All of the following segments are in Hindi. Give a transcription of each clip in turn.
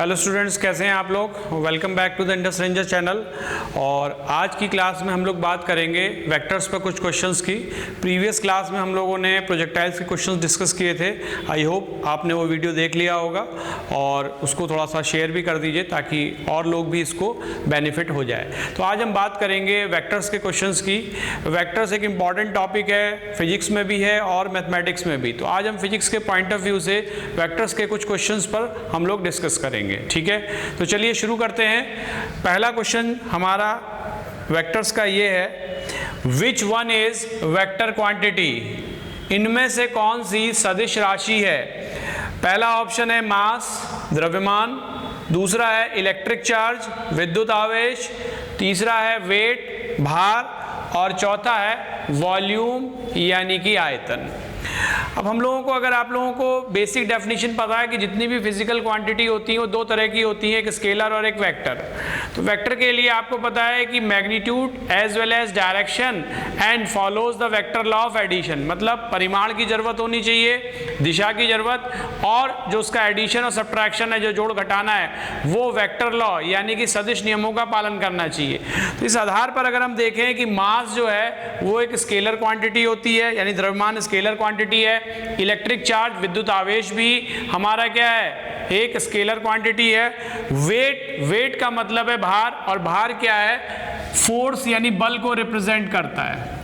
हेलो स्टूडेंट्स, कैसे हैं आप लोग। Welcome back to the Indus Ranger channel. और आज की क्लास में हम लोग बात करेंगे वेक्टर्स पर कुछ क्वेश्चंस की। प्रीवियस क्लास में हम लोगों ने प्रोजेक्टाइल्स के क्वेश्चंस डिस्कस किए थे। आई होप आपने वो वीडियो देख लिया होगा और उसको थोड़ा सा शेयर भी कर दीजिए ताकि और लोग भी इसको बेनिफिट हो जाए। तो आज हम बात करेंगे वेक्टर्स के क्वेश्चंस की। वेक्टर्स एक इम्पॉर्टेंट टॉपिक है, फिजिक्स में भी है और मैथमेटिक्स में भी। तो आज हम फिजिक्स के पॉइंट ऑफ व्यू से वेक्टर्स के कुछ क्वेश्चंस पर हम लोग डिस्कस करेंगे। ठीक है, तो चलिए शुरू करते हैं। पहला क्वेश्चन हमारा वेक्टर्स का ये है, which one is vector quantity. इनमें से कौन सी सदिश राशि है। पहला ऑप्शन है मास, द्रव्यमान, दूसरा है इलेक्ट्रिक चार्ज, विद्युत आवेश, तीसरा है वेट, भार, और चौथा है वॉल्यूम यानी कि आयतन। अब हम लोगों को, अगर आप लोगों को बेसिक डेफिनेशन पता है कि जितनी भी फिजिकल क्वांटिटी होती है वो दो तरह की होती है, एक स्केलर और एक वेक्टर। तो वेक्टर के लिए आपको पता है कि magnitude as well as direction and follows the vector law of addition. मतलब परिमाण की जरूरत होनी चाहिए, दिशा की जरूरत, और जो उसका एडिशन और सब्ट्रैक्शन है, जो जोड़ घटाना है, वो वेक्टर लॉ यानी कि सदिश नियमों का पालन करना चाहिए। तो इस आधार पर अगर हम देखें कि मास जो है वो एक स्केलर क्वांटिटी होती है, यानी द्रव्यमान स्केलर क्वांटिटी है। इलेक्ट्रिक चार्ज, विद्युत आवेश भी हमारा क्या है, एक स्केलर क्वांटिटी है। वेट का मतलब है भार, और भार क्या है, फोर्स यानी बल को रिप्रेजेंट करता है।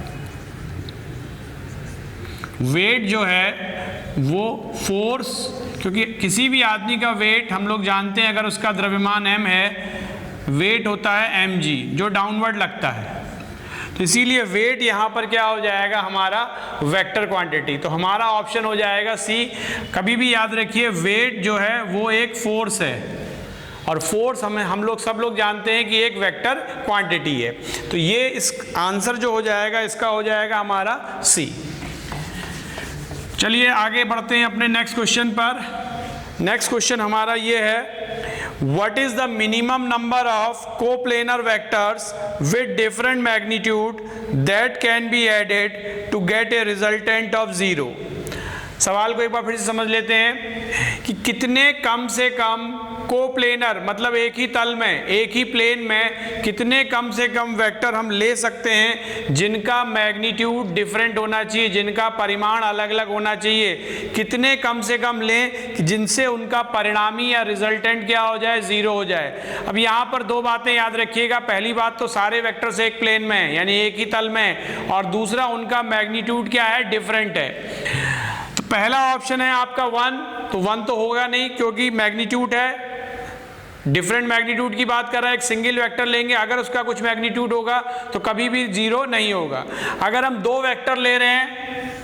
वेट जो है वो फोर्स, क्योंकि किसी भी आदमी का वेट हम लोग जानते हैं, अगर उसका द्रव्यमान m है, वेट होता है mg जो डाउनवर्ड लगता है। तो इसीलिए वेट यहाँ पर क्या हो जाएगा, हमारा वेक्टर क्वांटिटी। तो हमारा ऑप्शन हो जाएगा सी। कभी भी याद रखिए, वेट जो है वो एक फोर्स है, और फोर्स हम लोग सब लोग जानते हैं कि एक वेक्टर क्वांटिटी है। तो ये इस आंसर जो हो जाएगा इसका हो जाएगा हमारा सी। चलिए आगे बढ़ते हैं अपने नेक्स्ट क्वेश्चन पर। नेक्स्ट क्वेश्चन हमारा ये है, what is the minimum number of coplanar vectors with different magnitude that can be added to get a resultant of 0। सवाल को एक बार फिर से समझ लेते हैं कि कितने कम से कम कोप्लेनर, मतलब एक ही तल में, एक ही प्लेन में कितने कम से कम वेक्टर हम ले सकते हैं जिनका मैग्नीट्यूड डिफरेंट होना चाहिए, जिनका परिमाण अलग अलग होना चाहिए। कितने कम से कम लें कि जिनसे उनका परिणामी या रिजल्टेंट क्या हो जाए, जीरो हो जाए। अब यहाँ पर दो बातें याद रखिएगा। पहली बात तो सारे वेक्टर्स एक प्लेन में है, यानी एक ही तल में, और दूसरा उनका मैग्नीट्यूड क्या है, डिफरेंट है। तो पहला ऑप्शन है आपका 1, तो 1 तो होगा नहीं क्योंकि मैग्नीट्यूड है, डिफरेंट मैग्नीट्यूड की बात कर रहा है। एक सिंगल वेक्टर लेंगे, अगर उसका कुछ मैग्नीट्यूड होगा तो कभी भी जीरो नहीं होगा। अगर हम दो वेक्टर ले रहे हैं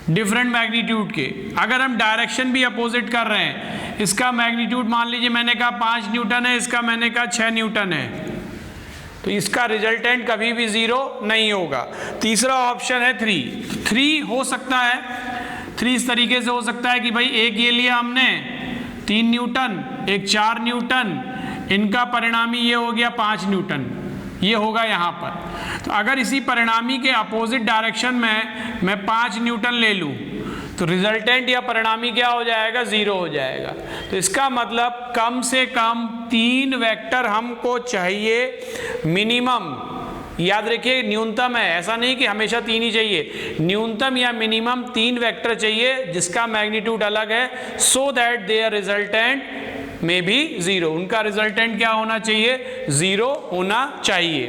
डिफरेंट मैग्नीट्यूड के, अगर हम डायरेक्शन भी अपोजिट कर रहे हैं, इसका मैग्नीट्यूड मान लीजिए मैंने कहा 5 न्यूटन है, इसका मैंने कहा 6 न्यूटन है, तो इसका रिजल्टेंट कभी भी जीरो नहीं होगा। तीसरा ऑप्शन है 3 हो सकता है। 3 इस तरीके से हो सकता है कि भाई एक ये लिया हमने 3 न्यूटन, एक 4 न्यूटन, इनका परिणामी ये हो गया 5 न्यूटन, ये होगा यहाँ पर। तो अगर इसी परिणामी के अपोजिट डायरेक्शन में मैं 5 न्यूटन ले लूँ तो रिजल्टेंट या परिणामी क्या हो जाएगा, जीरो हो जाएगा। तो इसका मतलब कम से कम 3 वेक्टर हमको चाहिए मिनिमम। याद रखिए न्यूनतम है, ऐसा नहीं कि हमेशा 3 ही चाहिए, न्यूनतम या मिनिमम 3 वेक्टर चाहिए जिसका मैग्नीट्यूड अलग है, सो दैट देयर रिजल्टेंट में भी जीरो, उनका रिजल्टेंट क्या होना चाहिए, जीरो होना चाहिए।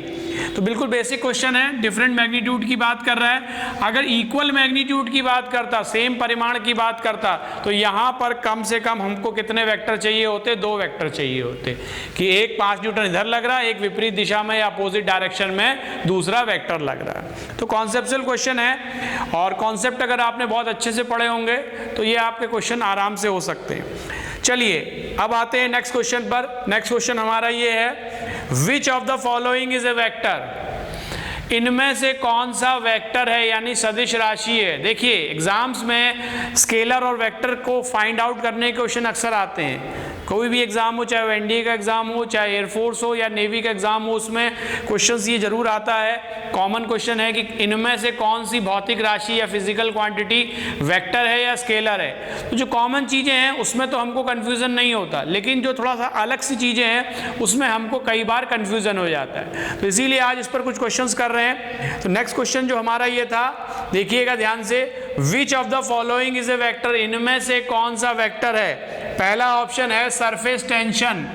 तो बिल्कुल बेसिक क्वेश्चन है, डिफरेंट मैग्नीट्यूड की बात कर रहा है। अगर इक्वल मैग्नीट्यूड की बात करता, सेम परिमाण की बात करता, तो यहाँ पर कम से कम हमको कितने वेक्टर चाहिए होते, 2 वेक्टर चाहिए होते, कि एक 5 न्यूटन इधर लग रहा है, एक विपरीत दिशा में या अपोजिट डायरेक्शन में दूसरा वेक्टर लग रहा है। तो कॉन्सेप्चुअल क्वेश्चन है, और कॉन्सेप्ट अगर आपने बहुत अच्छे से पढ़े होंगे तो ये आपके क्वेश्चन आराम से हो सकते हैं। चलिए अब आते हैं नेक्स्ट क्वेश्चन पर। नेक्स्ट क्वेश्चन हमारा ये है, which of the following is A vector. इनमें से कौन सा वेक्टर है, यानी सदिश राशि है। देखिए एग्जाम्स में स्केलर और वेक्टर को फाइंड आउट करने के क्वेश्चन अक्सर आते हैं। कोई भी एग्जाम हो, चाहे वो एनडीए का एग्जाम हो, चाहे एयरफोर्स हो या नेवी का एग्जाम हो, उसमें क्वेश्चंस ये जरूर आता है, कॉमन क्वेश्चन है कि इनमें से कौन सी भौतिक राशि या फिजिकल क्वांटिटी वेक्टर है या स्केलर है। तो जो कॉमन चीज़ें हैं उसमें तो हमको कन्फ्यूज़न नहीं होता, लेकिन जो थोड़ा सा अलग सी चीज़ें हैं उसमें हमको कई बार कन्फ्यूज़न हो जाता है। तो इसीलिए आज इस पर कुछ क्वेश्चंस कर रहे हैं। तो नेक्स्ट क्वेश्चन जो हमारा ये था, देखिएगा ध्यान से, विच of the following is A vector, इनमें से कौन सा वेक्टर है। पहला ऑप्शन है सरफेस टेंशन,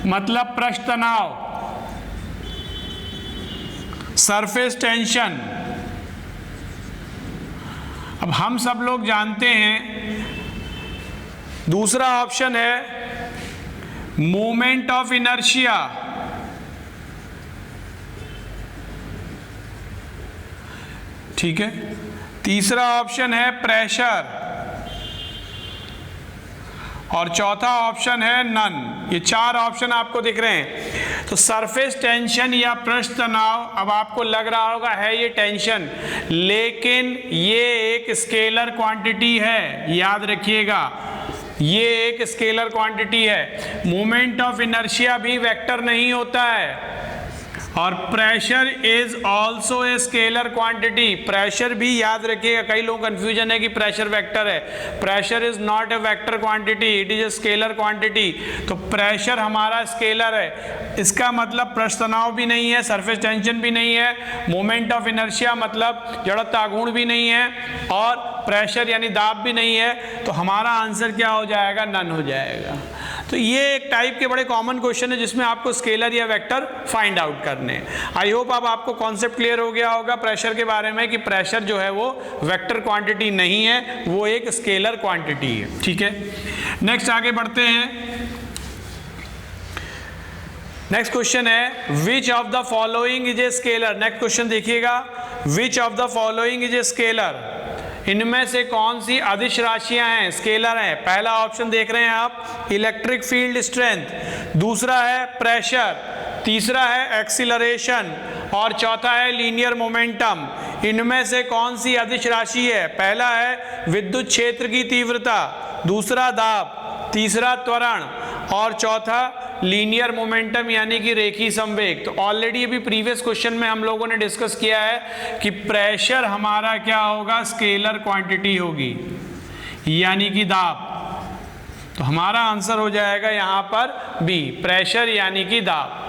मतलब पृष्ठ तनाव, सरफेस टेंशन। अब हम सब लोग जानते हैं, दूसरा ऑप्शन है मोमेंट ऑफ इनर्शिया, ठीक है। तीसरा ऑप्शन है प्रेशर और चौथा ऑप्शन है नन। ये चार ऑप्शन आपको दिख रहे हैं। तो सरफेस टेंशन या पृष्ठ तनाव, अब आपको लग रहा होगा है ये टेंशन, लेकिन ये एक स्केलर क्वांटिटी है, याद रखिएगा, ये एक स्केलर क्वांटिटी है। मोमेंट ऑफ इनर्शिया भी वेक्टर नहीं होता है। और pressure is also a scalar quantity, pressure भी याद रखिएगा, कई लोग कंफ्यूजन है कि प्रेशर वेक्टर है। Pressure is not a vector quantity, it is a scalar quantity. तो प्रेशर हमारा स्केलर है, इसका मतलब पृष्ठ तनाव भी नहीं है, सरफेस टेंशन भी नहीं है, मोमेंट ऑफ इनर्शिया मतलब जड़त्व आघूर्ण भी नहीं है, और प्रेशर यानी दाब भी नहीं है। तो हमारा आंसर क्या हो जाएगा, नन हो जाएगा। तो ये एक टाइप के बड़े कॉमन क्वेश्चन है जिसमें आपको स्केलर या वेक्टर फाइंड आउट करने हैं। आई होप अब आपको कॉन्सेप्ट क्लियर हो गया होगा प्रेशर के बारे में, कि प्रेशर जो है वो वेक्टर क्वांटिटी नहीं है, वो एक स्केलर क्वांटिटी है, ठीक है। नेक्स्ट आगे बढ़ते हैं। नेक्स्ट क्वेश्चन है which of the following is a scalar. Next question देखिएगा, which of the following is a scalar, इनमें से कौन सी अदिश राशियां हैं, स्केलर हैं। पहला ऑप्शन देख रहे हैं आप, इलेक्ट्रिक फील्ड स्ट्रेंथ, दूसरा है प्रेशर, तीसरा है एक्सीलरेशन और चौथा है लीनियर मोमेंटम। इनमें से कौन सी अदिश राशि है। पहला है विद्युत क्षेत्र की तीव्रता, दूसरा दाब, तीसरा त्वरण और चौथा लीनियर मोमेंटम यानी कि रेखीय संवेग। तो ऑलरेडी अभी प्रीवियस क्वेश्चन में हम लोगों ने डिस्कस किया है कि प्रेशर हमारा क्या होगा, स्केलर क्वांटिटी होगी, यानी कि दाब। तो हमारा आंसर हो जाएगा यहां पर बी, प्रेशर यानी कि दाब।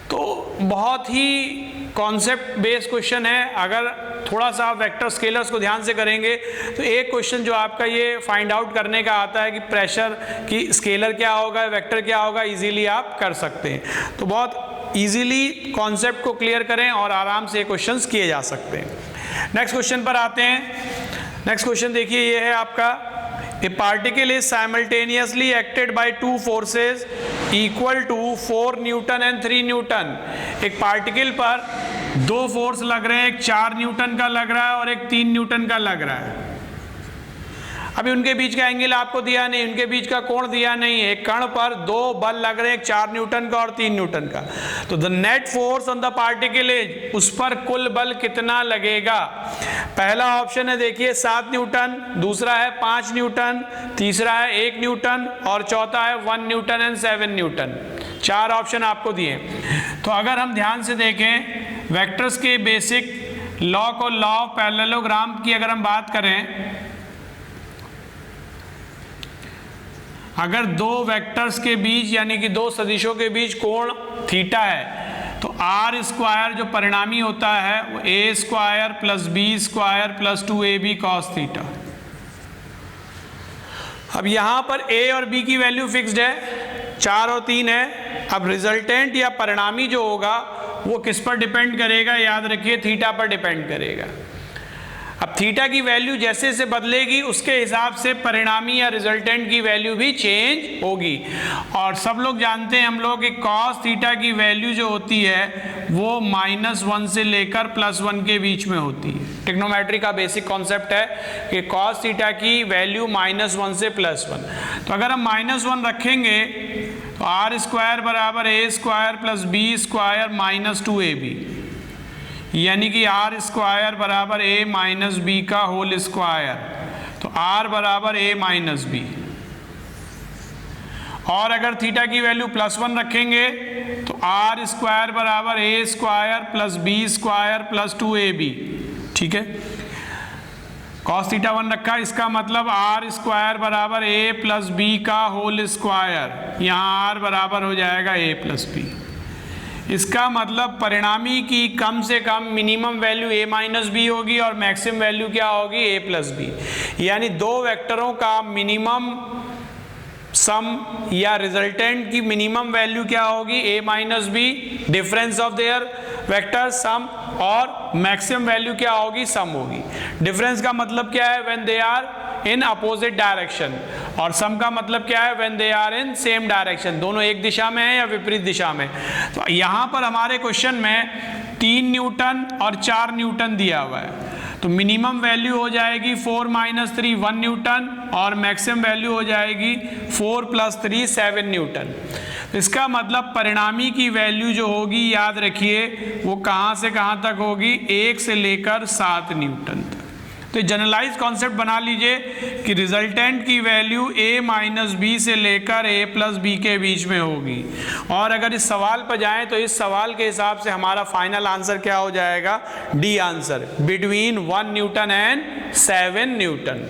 तो बहुत ही कॉन्सेप्ट बेस्ड क्वेश्चन है। अगर थोड़ा सा वेक्टर स्केलर्स को ध्यान से करेंगे तो एक क्वेश्चन जो आपका ये फाइंड आउट करने का आता है कि प्रेशर की स्केलर क्या होगा, वेक्टर क्या होगा, इजीली आप कर सकते हैं। तो बहुत इजीली कॉन्सेप्ट को क्लियर करें और आराम से क्वेश्चंस किए जा सकते हैं। नेक्स्ट क्वेश्चन पर आते हैं। नेक्स्ट क्वेश्चन देखिए, ये है आपका, a particle is simultaneously acted by two forces equal to 4 newton and 3 newton. एक पार्टिकल पर दो फोर्स लग रहे हैं, एक 4 न्यूटन का लग रहा है और एक 3 न्यूटन का लग रहा है। अभी उनके बीच का एंगल आपको दिया नहीं, उनके बीच का कोण दिया नहीं है। एक कण पर दो बल लग रहे हैं, एक 4 न्यूटन का और 3 न्यूटन का। तो the net force on the particle is, उस पर कुल बल कितना लगेगा। पहला ऑप्शन है देखिए 7 न्यूटन, दूसरा है 5 न्यूटन, तीसरा है 1 न्यूटन और चौथा है 1 न्यूटन एंड 7 न्यूटन। 4 ऑप्शन आपको दिए। तो अगर हम ध्यान से देखें वेक्टर्स के बेसिक लॉ को, लॉ ऑफ पैरेललोग्राम की अगर हम बात करें, अगर दो वेक्टर्स के बीच यानी कि दो सदिशों के बीच कोण थीटा है तो आर स्क्वायर जो परिणामी होता है वो a square plus b square plus 2ab cos theta. अब यहां पर ए और बी की वैल्यू फिक्स्ड है, 4 और 3 है। अब रिजल्टेंट या परिणामी जो होगा वो किस पर डिपेंड करेगा, याद रखिए थीटा पर डिपेंड करेगा। अब थीटा की वैल्यू जैसे जैसे बदलेगी उसके हिसाब से परिणामी या रिजल्टेंट की वैल्यू भी चेंज होगी। और सब लोग जानते हैं हम लोग कि cos थीटा की वैल्यू जो होती है वो -1 से लेकर +1 के बीच में होती है। ट्रिग्नोमेट्री का बेसिक कॉन्सेप्ट है कि cos थीटा की वैल्यू -1 से +1। तो अगर हम -1 रखेंगे तो आर स्क्वायर बराबर a square plus b square minus 2ab, यानी कि आर स्क्वायर बराबर ए माइनस बी का होल स्क्वायर। तो आर बराबर ए माइनस बी। और अगर थीटा की वैल्यू +1 रखेंगे तो आर स्क्वायर बराबर a square plus b square plus 2ab, ठीक है। कॉस थीटा 1 रखा, इसका मतलब आर स्क्वायर बराबर ए प्लस बी का होल स्क्वायर, यहाँ आर बराबर हो जाएगा ए प्लस बी। इसका मतलब परिणामी की कम से कम minimum value a minus b होगी और मैक्सिमम वैल्यू क्या होगी a प्लस बी, यानी दो वेक्टरों का मिनिमम सम या रिजल्टेंट की मिनिमम वैल्यू क्या होगी a minus B, difference of their vector sum, और मैक्सिमम वैल्यू क्या होगी सम होगी। डिफरेंस का मतलब क्या है, when they are in opposite direction, और सम का मतलब क्या है, when they are in same direction, दोनों एक दिशा में है या विपरीत दिशा में। तो यहाँ पर हमारे क्वेश्चन में 3 न्यूटन और 4 न्यूटन दिया हुआ है, तो मिनिमम वैल्यू हो जाएगी 4 - 3 1 न्यूटन और मैक्सिमम वैल्यू हो जाएगी 4 + 3 7 न्यूटन। इसका मतलब परिणामी की वैल्यू जो होगी याद रखिए वो कहाँ से कहाँ तक होगी, 1 से लेकर 7 न्यूटन तक। तो जनरलाइज कॉन्सेप्ट बना लीजिए कि रिजल्टेंट की वैल्यू a माइनस बी से लेकर a प्लस बी के बीच में होगी। और अगर इस सवाल पर जाएं तो इस सवाल के हिसाब से हमारा फाइनल आंसर क्या हो जाएगा, D answer, between 1 Newton and 7 Newton.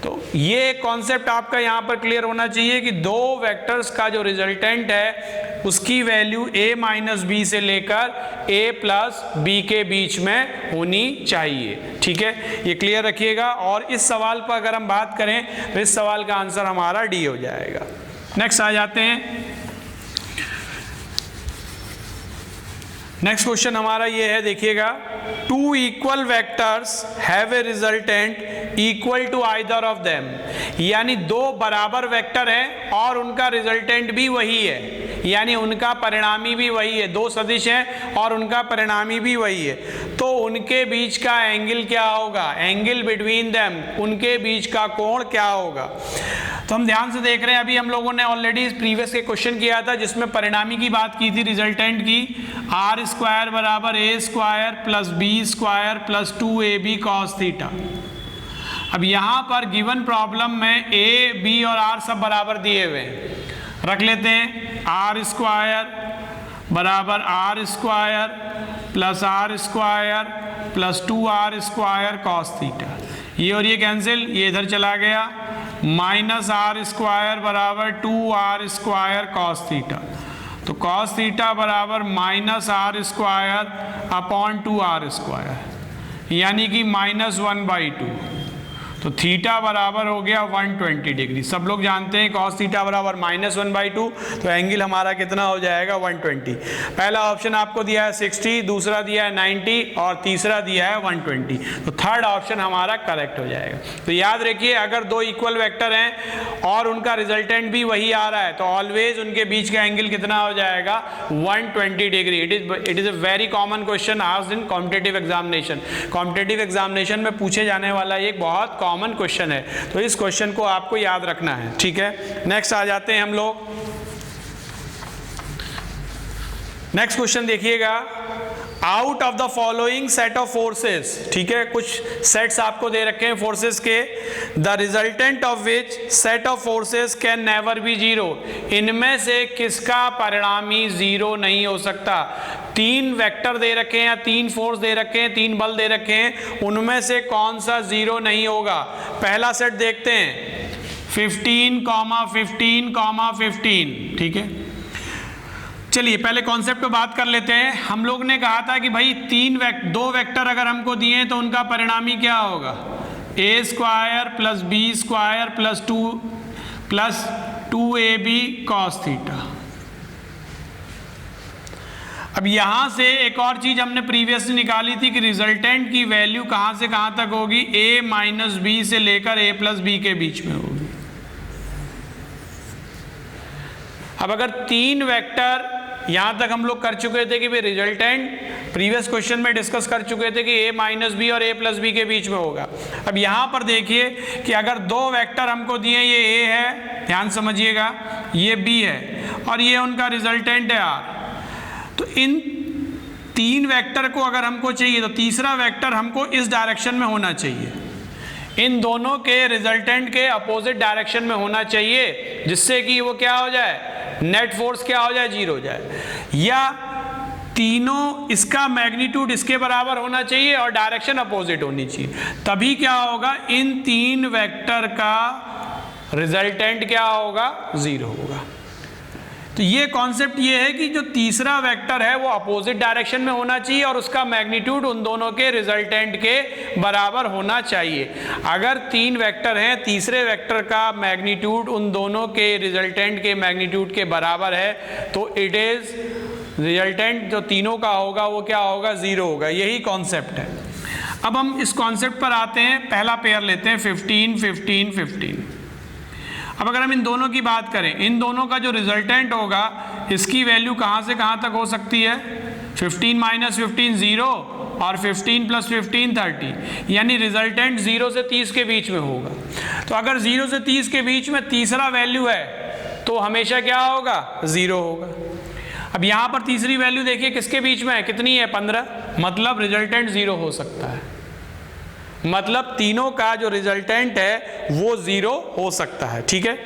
तो ये कॉन्सेप्ट आपका यहाँ पर क्लियर होना चाहिए कि दो वेक्टर्स का जो रिजल्टेंट है उसकी वैल्यू a माइनस बी से लेकर a प्लस बी के बीच में होनी चाहिए, ठीक है, ये क्लियर रखिएगा। और इस सवाल पर अगर हम बात करें तो इस सवाल का आंसर हमारा डी हो जाएगा। नेक्स्ट आ जाते हैं, नेक्स्ट क्वेश्चन हमारा ये है, देखिएगा, 2 equal vectors have a resultant equal to either of them, यानी दो बराबर वेक्टर हैं और उनका रिजल्टेंट भी वही है, यानी उनका परिणामी भी वही है, दो सदिश हैं और उनका परिणामी भी वही है, तो उनके बीच का एंगल क्या होगा, एंगल बिटवीन देम, उनके बीच का कोण क्या होगा। तो हम ध्यान से देख रहे हैं, अभी हम लोगों ने ऑलरेडी प्रीवियस के क्वेश्चन किया था जिसमें परिणामी की बात की थी, रिजल्टेंट की, आर स्क्वायर बराबर a square plus b square plus 2ab cos theta. अब यहाँ पर गिवन प्रॉब्लम में ए बी और आर सब बराबर दिए हुए हैं, रख लेते हैं, आर स्क्वायर बराबर R square plus R square plus 2r square cos theta, ये और ये कैंसिल, ये इधर चला गया, माइनस आर स्क्वायर बराबर 2r स्क्वायर कॉस थीटा, तो कॉस थीटा बराबर minus R square upon 2r square, यानी कि -1/2, तो थीटा बराबर हो गया 120 डिग्री। सब लोग जानते हैं कॉस थीटा बराबर -1/2, तो एंगल हमारा कितना हो जाएगा 120। पहला ऑप्शन आपको दिया है 60, दूसरा दिया है 90 और तीसरा दिया है 120, तो थर्ड ऑप्शन हमारा करेक्ट हो जाएगा। तो याद रखिए अगर दो इक्वल वेक्टर हैं और उनका रिजल्टेंट भी वही आ रहा है तो ऑलवेज उनके बीच का एंगल कितना हो जाएगा 120 degree. It is a very common question asked in competitive examination. Competitive examination में पूछे जाने वाला एक बहुत कॉमन क्वेश्चन है, तो इस क्वेश्चन को आपको याद रखना है, ठीक है। नेक्स्ट आ जाते हैं हम लोग, नेक्स्ट क्वेश्चन देखिएगा, out of the following set of forces, ठीक है, कुछ सेट्स आपको दे रखे हैं फोर्सेस के, the resultant of which set of forces can never be zero, इनमें से किसका परिणामी जीरो नहीं हो सकता। 3 वेक्टर दे रखे हैं या 3 फोर्स दे रखे हैं, 3 बल दे रखे हैं, उनमें से कौन सा जीरो नहीं होगा। पहला सेट देखते हैं 15, 15, 15, ठीक है। चलिए पहले कॉन्सेप्ट पे बात कर लेते हैं। हम लोग ने कहा था कि भाई दो वेक्टर अगर हमको दिए तो उनका परिणामी क्या होगा, a square plus b square plus 2ab cos theta. अब यहां से एक और चीज हमने प्रीवियसली निकाली थी कि रिजल्टेंट की वैल्यू कहां से कहां तक होगी, a माइनस बी से लेकर a प्लस बी के बीच में होगी। अब अगर 3 वेक्टर यहां तक हम लोग कर चुके थे कि भाई रिजल्टेंट प्रीवियस क्वेश्चन में डिस्कस कर चुके थे कि a माइनस बी और a प्लस बी के बीच में होगा। अब यहां पर देखिए कि अगर 2 वेक्टर हमको दिए, ये a है, ध्यान समझिएगा, ये b है और ये उनका रिजल्टेंट है r, तो इन 3 वेक्टर को अगर हमको चाहिए तो तीसरा वेक्टर हमको इस डायरेक्शन में होना चाहिए, इन दोनों के रिजल्टेंट के अपोजिट डायरेक्शन में होना चाहिए, जिससे कि वो क्या हो जाए, नेट फोर्स क्या हो जाए, 0 हो जाए। या तीनों इसका मैग्नीट्यूड इसके बराबर होना चाहिए और डायरेक्शन अपोजिट होनी चाहिए, तभी क्या होगा, इन तीन वेक्टर का रिजल्टेंट क्या होगा, 0 होगा। तो ये कॉन्सेप्ट ये है कि जो तीसरा वेक्टर है वो अपोजिट डायरेक्शन में होना चाहिए और उसका मैग्नीट्यूड उन दोनों के रिजल्टेंट के बराबर होना चाहिए। अगर तीन वेक्टर हैं, तीसरे वेक्टर का मैग्नीट्यूड उन दोनों के रिजल्टेंट के मैग्नीट्यूड के बराबर है, तो इट इज रिजल्टेंट जो तीनों का होगा वो क्या होगा, 0 होगा। यही कॉन्सेप्ट है। अब हम इस कॉन्सेप्ट पर आते हैं। पहला पेयर लेते हैं 15 15 15। अब अगर हम इन दोनों की बात करें, इन दोनों का जो रिजल्टेंट होगा इसकी वैल्यू कहाँ से कहाँ तक हो सकती है, 15 माइनस 15 0 और 15 प्लस 15 30, यानी रिजल्टेंट 0 से 30 के बीच में होगा। तो अगर 0 से 30 के बीच में तीसरा वैल्यू है तो हमेशा क्या होगा, 0 होगा। अब यहाँ पर तीसरी वैल्यू देखिए किसके बीच में है, कितनी है, 15, मतलब रिजल्टेंट 0 हो सकता है। मतलब तीनों का जो रिजल्टेंट है वो 0 हो सकता है। ठीक है,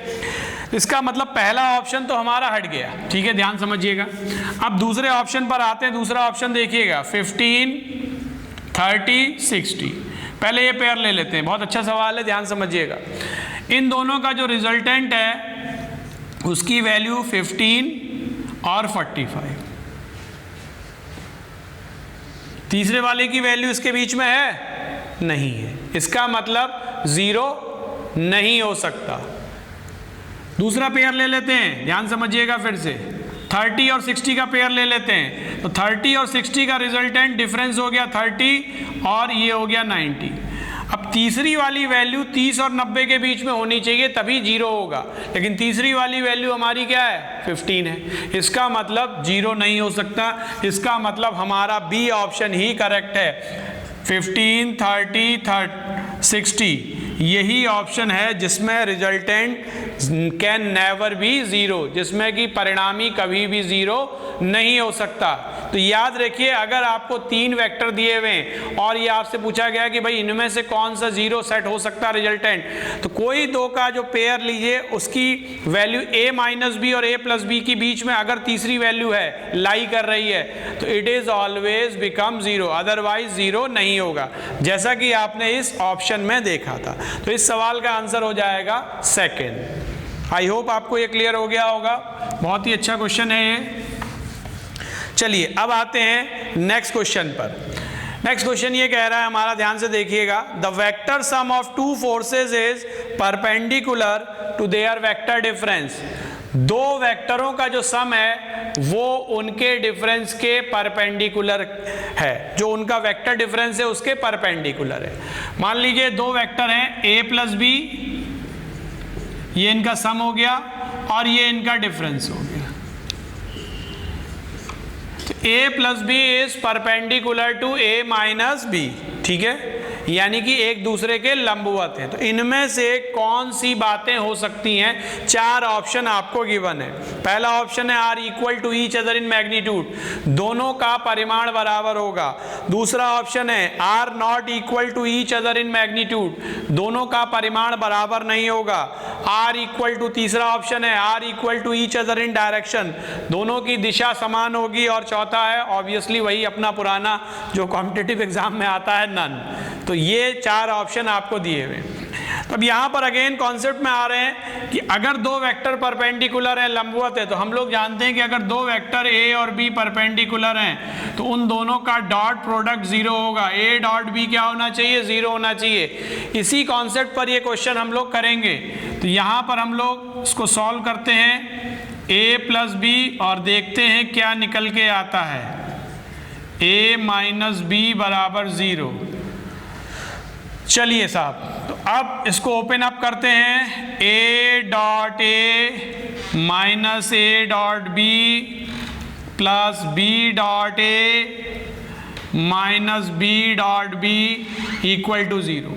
इसका मतलब पहला ऑप्शन तो हमारा हट गया। ठीक है, ध्यान समझिएगा। अब दूसरे ऑप्शन पर आते हैं। दूसरा ऑप्शन देखिएगा 15 30 60। पहले ये पेयर ले लेते हैं, बहुत अच्छा सवाल है, ध्यान समझिएगा। इन दोनों का जो रिजल्टेंट है उसकी वैल्यू 15 और 45। तीसरे वाले की वैल्यू इसके बीच में है, नहीं है, इसका मतलब 0 नहीं हो सकता। दूसरा पेयर ले लेते हैं, ध्यान समझिएगा फिर से, 30 और 60 का पेयर ले लेते हैं। तो 30 और 60 का रिजल्टेंट डिफरेंस हो गया 30 और ये हो गया 90। अब तीसरी वाली वैल्यू 30 और 90 के बीच में होनी चाहिए तभी 0 होगा, लेकिन तीसरी वाली वैल्यू हमारी क्या है, 15 है। इसका मतलब 0 नहीं हो सकता। इसका मतलब हमारा बी ऑप्शन ही करेक्ट है। 15 30 60 यही ऑप्शन है जिसमें रिजल्टेंट कैन नेवर बी 0, जिसमें कि परिणामी कभी भी 0 नहीं हो सकता। तो याद रखिए, अगर आपको 3 वेक्टर दिए हुए हैं और ये आपसे पूछा गया कि भाई इनमें से कौन सा 0 सेट हो सकता है रिजल्टेंट, तो कोई दो का जो पेयर लीजिए उसकी वैल्यू a माइनस बी और a प्लस बी के बीच में अगर तीसरी वैल्यू है, लाई कर रही है, तो it is always become 0, otherwise 0 नहीं होगा, जैसा कि आपने इस ऑप्शन में देखा था। तो इस सवाल का आंसर हो जाएगा सेकंड। आई होप आपको ये क्लियर हो गया होगा। बहुत ही अच्छा क्वेश्चन है ये। चलिए अब आते हैं नेक्स्ट क्वेश्चन पर। नेक्स्ट क्वेश्चन ये कह रहा है हमारा, ध्यान से देखिएगा, the vector sum of two forces is perpendicular to their vector difference. दो वेक्टरों का जो सम है वो उनके डिफरेंस के परपेंडिकुलर है, जो उनका वेक्टर डिफरेंस है उसके परपेंडिकुलर है। मान लीजिए दो वेक्टर हैं a प्लस बी, ये इनका सम हो गया और ये इनका डिफरेंस हो गया। तो a plus B is perpendicular to a minus B, ठीक है, यानी कि एक दूसरे के लंबवत हैं। तो इनमें से कौन सी बातें हो सकती हैं, 4 ऑप्शन आपको गिवन है। पहला ऑप्शन है are equal to each other in magnitude, दोनों का परिमाण बराबर होगा। दूसरा ऑप्शन है are not equal to each other in magnitude, दोनों का परिमाण बराबर नहीं होगा। आर इक्वल टू, तीसरा ऑप्शन है are equal to each other in direction, दोनों की दिशा समान होगी। और चौथा है ऑब्वियसली वही अपना पुराना जो कॉम्पिटिटिव एग्जाम में आता है, नन। तो ये 4 ऑप्शन आपको दिए हुए। तो अब यहाँ पर अगेन कॉन्सेप्ट में आ रहे हैं कि अगर दो वेक्टर परपेंडिकुलर है, लंबवत है, तो हम लोग जानते हैं कि अगर दो वेक्टर a और b परपेंडिकुलर हैं तो उन दोनों का डॉट प्रोडक्ट 0 होगा। a डॉट b क्या होना चाहिए, 0 होना चाहिए। इसी कॉन्सेप्ट पर ये क्वेश्चन हम लोग करेंगे। तो यहाँ पर हम लोग इसको सॉल्व करते हैं, a प्लस बी, और देखते हैं क्या निकल के आता है। a माइनस बी बराबर 0। चलिए साहब, तो अब इसको ओपन अप करते हैं। a dot a minus a dot b plus b dot a minus b dot b equal to 0।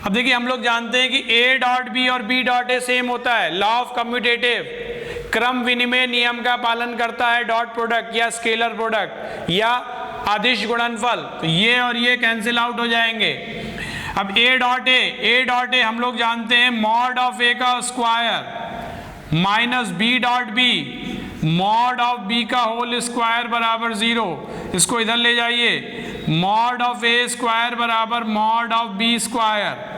अब देखिए हम लोग जानते हैं कि a डॉट b और b डॉट a सेम होता है, लॉ ऑफ कम्यूटेटिव, क्रम विनिमय नियम का पालन करता है। डॉट प्रोडक्ट या स्केलर प्रोडक्ट या अदिश गुणनफल, तो ये और ये कैंसिल आउट हो जाएंगे। अब ए डॉट ए हम लोग जानते हैं मॉड ऑफ ए का square minus b dot b mod of b का होल स्क्वायर बराबर 0। इसको इधर ले जाइए, मॉड ऑफ ए स्क्वायर बराबर mod of b square.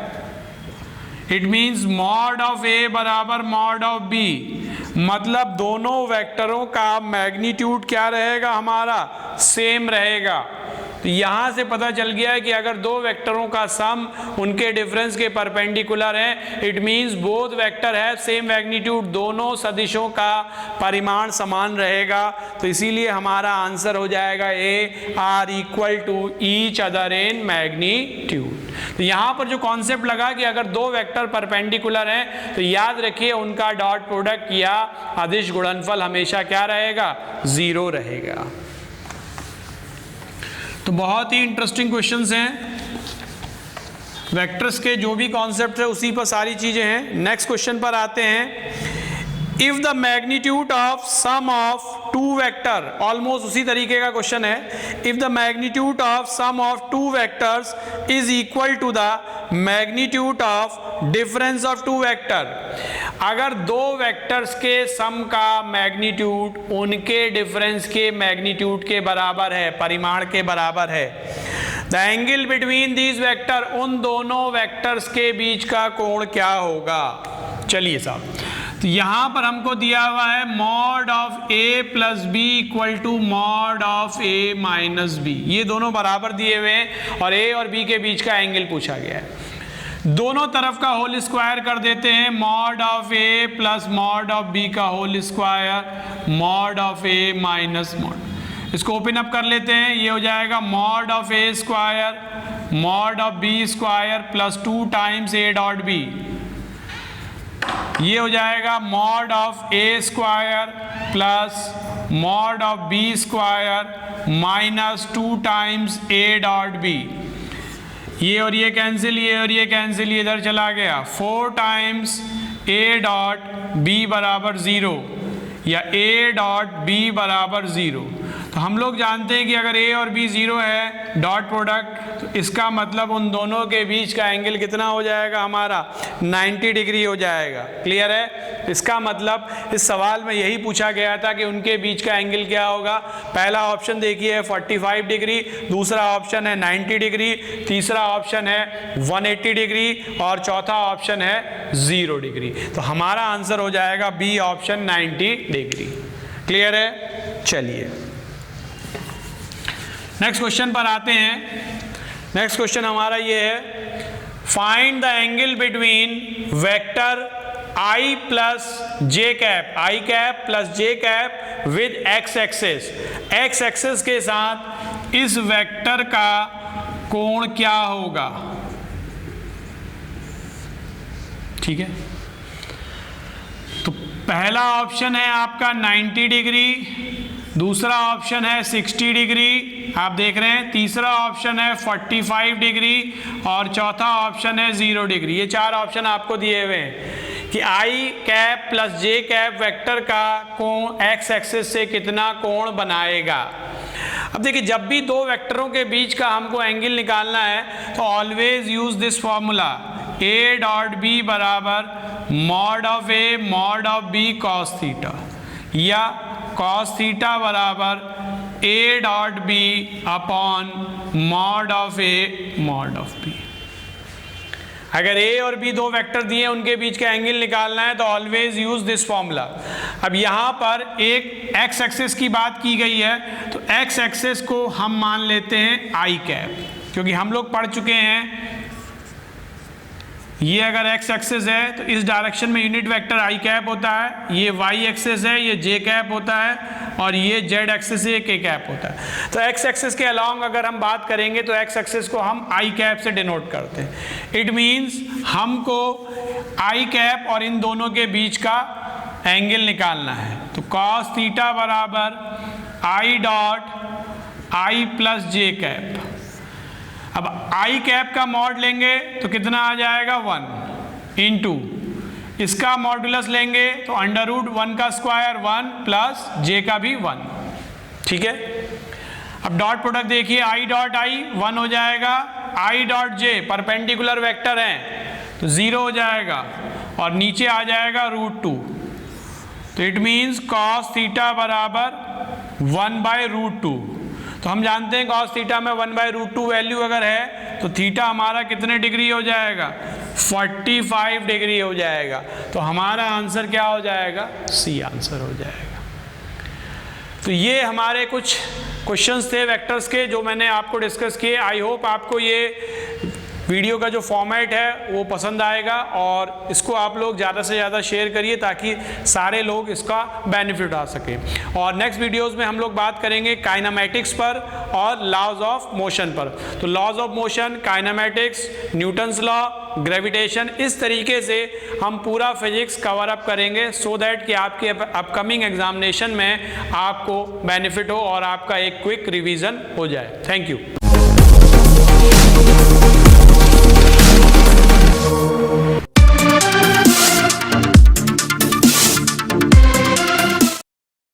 It means mod of a बराबर मॉड ऑफ बी, मतलब दोनों वेक्टरों का मैग्नीट्यूड क्या रहेगा हमारा, सेम रहेगा। तो यहाँ से पता चल गया है कि अगर दो वेक्टरों का सम उनके डिफरेंस के परपेंडिकुलर है, इट मीन्स बोथ वेक्टर है सेम मैग्नीट्यूड, दोनों सदिशों का परिमाण समान रहेगा। तो इसीलिए हमारा आंसर हो जाएगा A are equal to each other in magnitude. तो यहाँ पर जो कॉन्सेप्ट लगा कि अगर दो वेक्टर परपेंडिकुलर हैं तो याद रखिए उनका डॉट प्रोडक्ट या अदिश गुणनफल हमेशा क्या रहेगा, 0 रहेगा। तो बहुत ही इंटरेस्टिंग क्वेश्चंस हैं, वेक्टर्स के जो भी कॉन्सेप्ट है उसी पर सारी चीजें हैं। नेक्स्ट क्वेश्चन पर आते हैं। If the magnitude of sum of two vector, almost उसी तरीके का क्वेश्चन है। If the magnitude of sum of two vectors is equal to the magnitude of difference of two vector, अगर दो वेक्टर्स के सम का मैग्नीट्यूड उनके डिफरेंस के मैग्नीट्यूड के बराबर है, परिमाण के बराबर है, the angle between these vector, उन दोनों वेक्टर्स के बीच का कोण क्या होगा। चलिए साहब, तो यहां पर हमको दिया हुआ है mod of A plus B equal to mod of A minus B, ये दोनों बराबर दिए हुए हैं और ए और बी के बीच का एंगल पूछा गया है। दोनों तरफ का होल स्क्वायर कर देते हैं, mod of A plus mod of b का whole square mod of A minus mod. इसको ओपन अप कर लेते हैं, ये हो जाएगा mod of a square mod of b square plus 2 times a dot b, ये हो जाएगा mod of a square plus mod of b square minus 2 times a dot b, ये और ये कैंसिल, ये और ये कैंसिल, ये इधर चला गया, 4 टाइम्स ए डॉट बी बराबर 0 या ए डॉट बी बराबर 0। तो हम लोग जानते हैं कि अगर ए और बी 0 है डॉट प्रोडक्ट, तो इसका मतलब उन दोनों के बीच का एंगल कितना हो जाएगा हमारा, 90 डिग्री हो जाएगा। क्लियर है, इसका मतलब इस सवाल में यही पूछा गया था कि उनके बीच का एंगल क्या होगा। पहला ऑप्शन देखिए 45 डिग्री, दूसरा ऑप्शन है 90 डिग्री, तीसरा ऑप्शन है 180 डिग्री और चौथा ऑप्शन है 0 डिग्री। तो हमारा आंसर हो जाएगा बी ऑप्शन 90 डिग्री। क्लियर है, चलिए नेक्स्ट क्वेश्चन पर आते हैं। नेक्स्ट क्वेश्चन हमारा ये है, find the angle between vector I plus J cap, I cap plus J cap with x axis, x axis के साथ इस वेक्टर का कोण क्या होगा। ठीक है, तो पहला ऑप्शन है आपका 90 डिग्री, दूसरा ऑप्शन है 60 डिग्री, आप देख रहे हैं, तीसरा ऑप्शन है 45 डिग्री और चौथा ऑप्शन है 0 डिग्री। ये 4 ऑप्शन आपको दिए हुए हैं कि आई कैप प्लस जे कैप वेक्टर का कोण एक्स एक्सिस से कितना कोण बनाएगा। अब देखिए, जब भी दो वेक्टरों के बीच का हमको एंगल निकालना है तो always use this formula, a dot b बराबर mod of a mod of b cos theta, या कॉस थीटा बराबर a dot b upon mod of a mod of b. अगर ए और बी दो वेक्टर दिए उनके बीच का एंगल निकालना है तो ऑलवेज यूज दिस फॉर्मूला। अब यहाँ पर एक एक्स एक्सिस की बात की गई है, तो एक्स एक्सिस को हम मान लेते हैं आई कैप, क्योंकि हम लोग पढ़ चुके हैं ये अगर एक्स एक्सिस है तो इस डायरेक्शन में यूनिट वेक्टर आई कैप होता है, ये वाई एक्सिस है ये जे कैप होता है, और ये जेड एक्सिस है के कैप होता है। तो एक्स एक्सिस के अलोंग अगर हम बात करेंगे तो एक्स एक्सिस को हम आई कैप से डिनोट करते हैं। इट मीन्स हमको आई कैप और इन दोनों के बीच का एंगल निकालना है। तो कॉस थीटा बराबर I dot I plus J cap. अब आई कैप का मॉड लेंगे तो कितना आ जाएगा 1 इंटू इसका मॉडुलस लेंगे तो अंडर रूट 1 का स्क्वायर 1 प्लस जे का भी 1। ठीक है, अब डॉट प्रोडक्ट देखिए, आई डॉट आई 1 हो जाएगा I dot J perpendicular vector हैं तो 0 हो जाएगा और नीचे आ जाएगा √2, तो इट मीन्स cos थीटा बराबर 1/√2। तो हम जानते हैं cos थीटा में 1/√2 वैल्यू अगर है तो थीटा हमारा कितने डिग्री हो जाएगा, 45 डिग्री हो जाएगा। तो हमारा आंसर क्या हो जाएगा, सी आंसर हो जाएगा। तो ये हमारे कुछ क्वेश्चंस थे वेक्टर्स के जो मैंने आपको डिस्कस किए। आई होप आपको ये वीडियो का जो फॉर्मेट है वो पसंद आएगा और इसको आप लोग ज़्यादा से ज़्यादा शेयर करिए ताकि सारे लोग इसका बेनिफिट उठा सकें। और नेक्स्ट वीडियोस में हम लोग बात करेंगे काइनेमैटिक्स पर और लॉज ऑफ मोशन पर। तो laws of motion, kinematics, Newton's law, gravitation, इस तरीके से हम पूरा फिजिक्स कवर अप करेंगे सो दैट कि आपके अपकमिंग एग्जामिनेशन में आपको बेनिफिट हो और आपका एक क्विक रिवीजन हो जाए। Thank you.